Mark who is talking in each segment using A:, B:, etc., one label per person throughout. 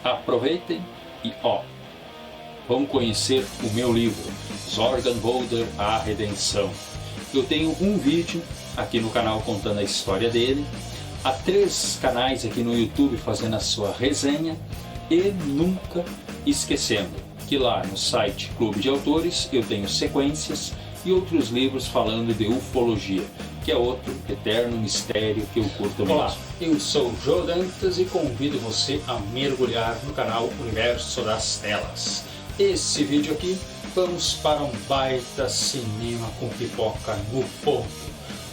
A: aproveitem e vamos conhecer o meu livro, Zorganvolder, A Redenção. Eu tenho um vídeo aqui no canal contando a história dele, há 3 canais aqui no YouTube fazendo a sua resenha e nunca esquecendo que lá no site Clube de Autores eu tenho sequências e outros livros falando de ufologia, que é outro eterno mistério que eu curto mesmo. Olá, eu sou o Jô Dantas e convido você a mergulhar no canal Universo das Telas. Esse vídeo aqui, vamos para um baita cinema com pipoca no ponto,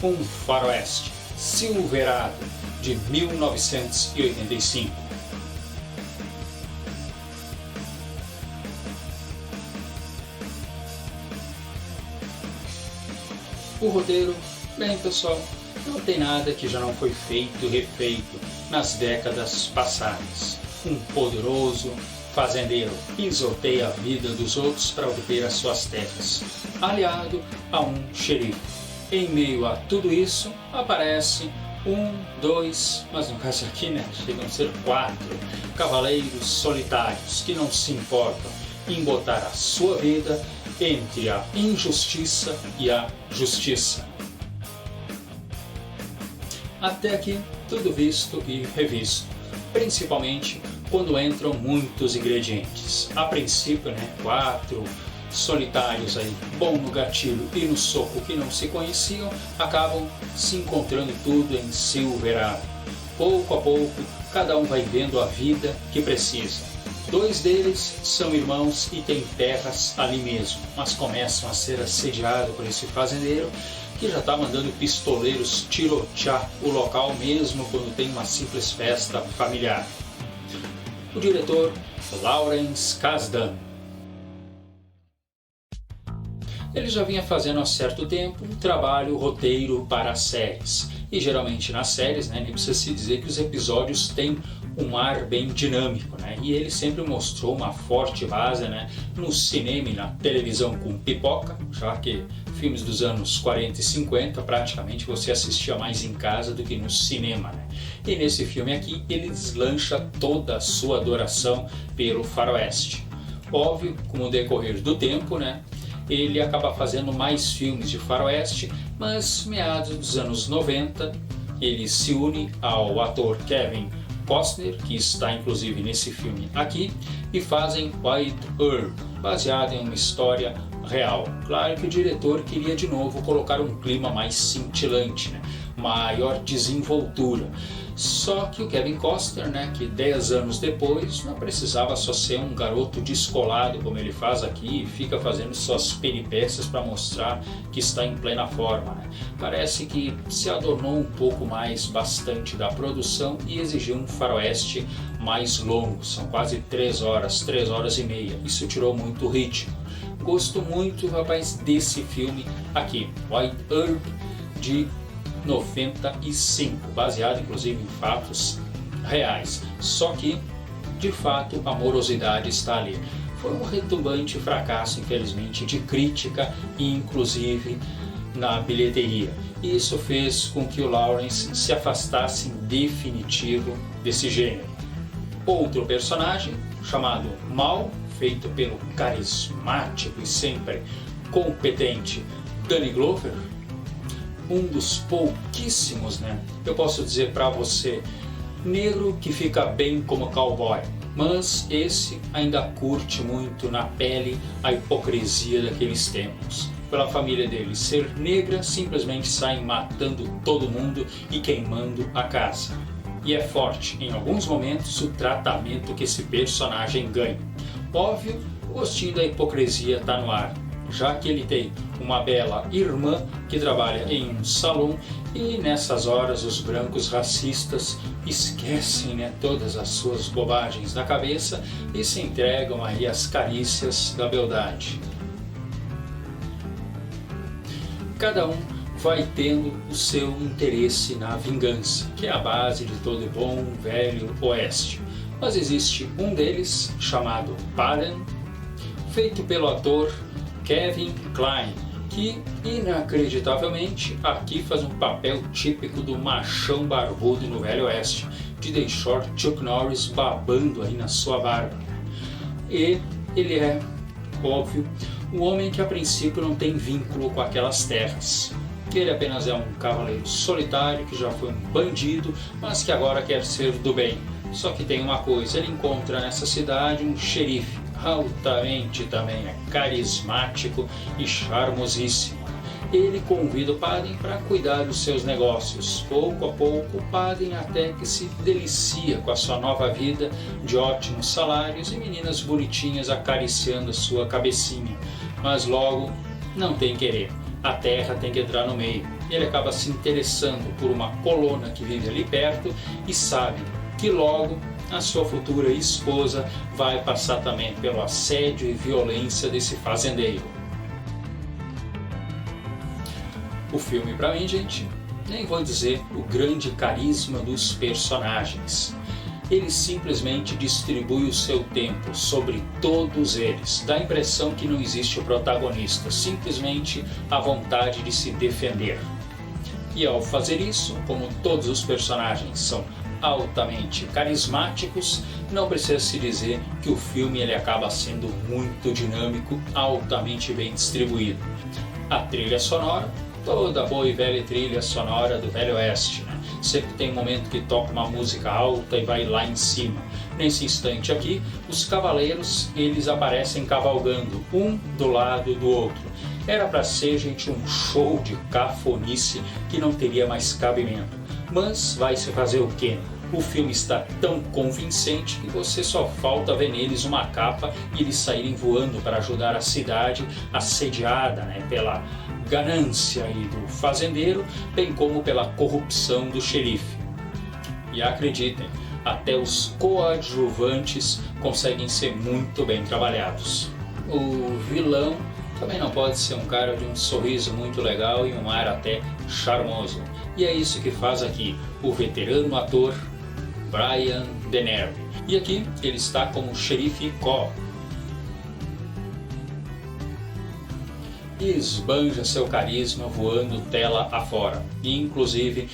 A: um faroeste Silverado de 1985. O roteiro, bem pessoal, não tem nada que já não foi feito e refeito nas décadas passadas. Um poderoso fazendeiro pisoteia a vida dos outros para obter as suas terras, aliado a um xerife. Em meio a tudo isso, aparece 1, 2, mas no caso aqui, chegam a ser 4 cavaleiros solitários que não se importam em botar a sua vida entre a injustiça e a justiça. Até aqui tudo visto e revisto, principalmente quando entram muitos ingredientes. A princípio, 4 solitários aí, bom no gatilho e no soco que não se conheciam, acabam se encontrando tudo em Silverado. Pouco a pouco, cada um vai vendo a vida que precisa. 2 deles são irmãos e têm terras ali mesmo, mas começam a ser assediados por esse fazendeiro que já está mandando pistoleiros tirotear o local mesmo quando tem uma simples festa familiar. O diretor Lawrence Kasdan. Ele já vinha fazendo há certo tempo um trabalho roteiro para séries. E geralmente nas séries, nem precisa se dizer que os episódios têm um ar bem dinâmico, E ele sempre mostrou uma forte base, no cinema e na televisão com pipoca, já que filmes dos anos 40 e 50 praticamente você assistia mais em casa do que no cinema, E nesse filme aqui ele deslancha toda a sua adoração pelo faroeste. Óbvio, com o decorrer do tempo, ele acaba fazendo mais filmes de faroeste, mas meados dos anos 90 ele se une ao ator Kevin Costner, que está inclusive nesse filme aqui, e fazem White Earp, baseado em uma história real. Claro que o diretor queria de novo colocar um clima mais cintilante, maior desenvoltura. Só que o Kevin Costner, que 10 anos depois não precisava só ser um garoto descolado como ele faz aqui e fica fazendo suas peripécias para mostrar que está em plena forma. Parece que se adornou um pouco mais bastante da produção e exigiu um faroeste mais longo, são quase 3 horas e meia. Isso tirou muito ritmo. Gosto muito, rapaz, desse filme aqui, White Earp, de 95, baseado inclusive em fatos reais. Só que, de fato, a morosidade está ali. Foi um retumbante fracasso, infelizmente, de crítica e inclusive na bilheteria. Isso fez com que o Lawrence se afastasse em definitivo desse gênero. Outro personagem, chamado Mal, feito pelo carismático e sempre competente Danny Glover, um dos pouquíssimos, eu posso dizer para você, negro que fica bem como cowboy, mas esse ainda curte muito na pele a hipocrisia daqueles tempos. Pela família dele ser negra, simplesmente saem matando todo mundo e queimando a casa. E é forte, em alguns momentos, o tratamento que esse personagem ganha. Óbvio, o gostinho da hipocrisia está no ar, já que ele tem uma bela irmã que trabalha em um salão e nessas horas os brancos racistas esquecem todas as suas bobagens da cabeça e se entregam aí às carícias da beldade. Cada um vai tendo o seu interesse na vingança, que é a base de todo bom velho oeste. Mas existe um deles, chamado Baden, feito pelo ator Kevin Kline, que inacreditavelmente aqui faz um papel típico do machão barbudo no Velho Oeste, de deixar Chuck Norris babando aí na sua barba. E ele é, óbvio, um homem que a princípio não tem vínculo com aquelas terras. Ele apenas é um cavaleiro solitário que já foi um bandido, mas que agora quer ser do bem. Só que tem uma coisa, ele encontra nessa cidade um xerife, altamente também carismático e charmosíssimo. Ele convida o Padding para cuidar dos seus negócios. Pouco a pouco, o Padding até que se delicia com a sua nova vida de ótimos salários e meninas bonitinhas acariciando a sua cabecinha. Mas logo, não tem querer. A terra tem que entrar no meio. Ele acaba se interessando por uma colona que vive ali perto e sabe que logo a sua futura esposa vai passar também pelo assédio e violência desse fazendeiro. O filme, pra mim, gente, nem vou dizer o grande carisma dos personagens. Ele simplesmente distribui o seu tempo sobre todos eles. Dá a impressão que não existe o protagonista, simplesmente a vontade de se defender. E ao fazer isso, como todos os personagens são altamente carismáticos, não precisa se dizer que o filme ele acaba sendo muito dinâmico, altamente bem distribuído. A trilha sonora, toda boa e velha trilha sonora do Velho Oeste, né? Sempre tem um momento que toca uma música alta e vai lá em cima. Nesse instante aqui, os cavaleiros eles aparecem cavalgando, um do lado do outro. Era para ser, gente, um show de cafonice que não teria mais cabimento. Mas vai se fazer o quê? O filme está tão convincente que você só falta ver neles uma capa e eles saírem voando para ajudar a cidade assediada, né, pela ganância aí do fazendeiro, bem como pela corrupção do xerife. E acreditem, até os coadjuvantes conseguem ser muito bem trabalhados. O vilão também não pode ser um cara de um sorriso muito legal e um ar até charmoso. E é isso que faz aqui o veterano ator Brian Dennehy. E aqui ele está como xerife Cobb. E esbanja seu carisma voando tela afora. E inclusive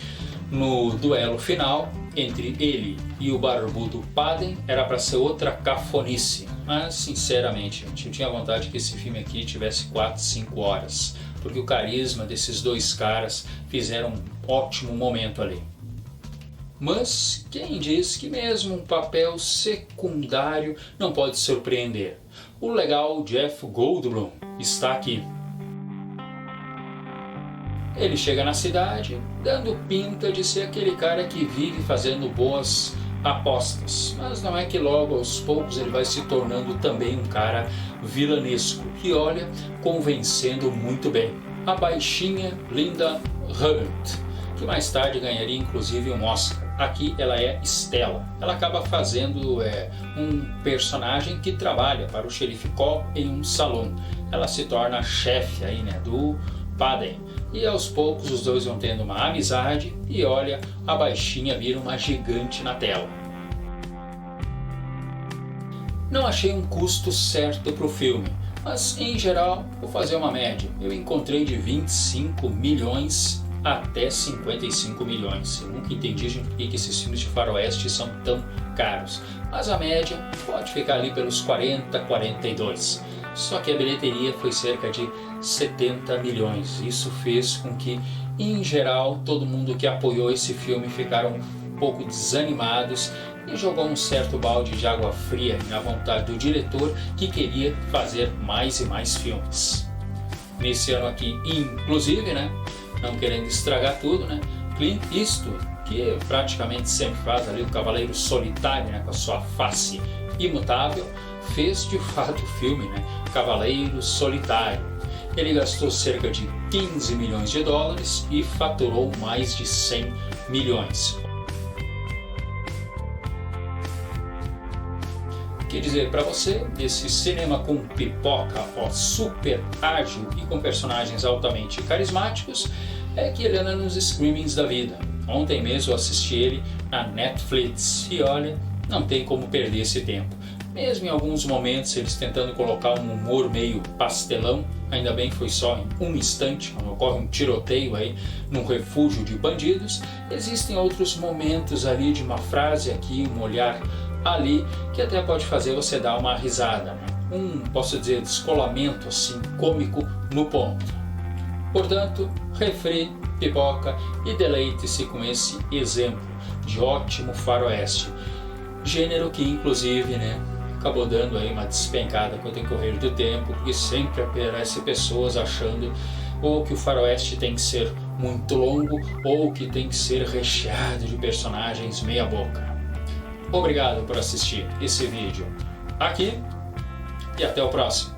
A: no duelo final entre ele e o barbudo Padding era para ser outra cafonice. Mas sinceramente, gente, eu tinha vontade que esse filme aqui tivesse 4, 5 horas. Porque o carisma desses dois caras fizeram um ótimo momento ali. Mas quem diz que mesmo um papel secundário não pode surpreender? O legal Jeff Goldblum está aqui. Ele chega na cidade dando pinta de ser aquele cara que vive fazendo boas apostas, mas não é que logo aos poucos ele vai se tornando também um cara vilanesco e olha, convencendo muito bem a baixinha Linda Hunt, que mais tarde ganharia inclusive um Oscar. Aqui ela é Stella. Ela acaba fazendo um personagem que trabalha para o xerife Cobb em um salão. Ela se torna a chefe aí, né, do Padding. E aos poucos os dois vão tendo uma amizade e olha, a baixinha vira uma gigante na tela. Não achei um custo certo para o filme, mas em geral vou fazer uma média. Eu encontrei de 25 milhões até 55 milhões. Eu nunca entendi, gente, por que esses filmes de faroeste são tão caros. Mas a média pode ficar ali pelos 40, 42. Só que a bilheteria foi cerca de 70 milhões. Isso fez com que, em geral, todo mundo que apoiou esse filme ficaram um pouco desanimados e jogou um certo balde de água fria na vontade do diretor, que queria fazer mais e mais filmes. Nesse ano aqui, inclusive, né, não querendo estragar tudo, né, Clint Eastwood, que praticamente sempre faz ali o cavaleiro solitário, né, com a sua face imutável, fez de fato o filme, né, Cavaleiro Solitário. Ele gastou cerca de 15 milhões de dólares e faturou mais de 100 milhões. Quer dizer para você, esse cinema com pipoca, super ágil e com personagens altamente carismáticos, é que ele anda nos streamings da vida. Ontem mesmo eu assisti ele na Netflix e olha, não tem como perder esse tempo. mesmo em alguns momentos eles tentando colocar um humor meio pastelão. Ainda bem que foi só em um instante, quando ocorre um tiroteio aí num refúgio de bandidos. Existem outros momentos ali de uma frase aqui, um olhar ali, que até pode fazer você dar uma risada, né? Posso dizer, descolamento assim, cômico no ponto. Portanto, refri, pipoca e deleite-se com esse exemplo de ótimo faroeste. Gênero que inclusive, né, acabou dando aí uma despencada com o decorrer do tempo, porque sempre aparece pessoas achando ou que o faroeste tem que ser muito longo ou que tem que ser recheado de personagens meia boca. Obrigado por assistir esse vídeo aqui e até o próximo.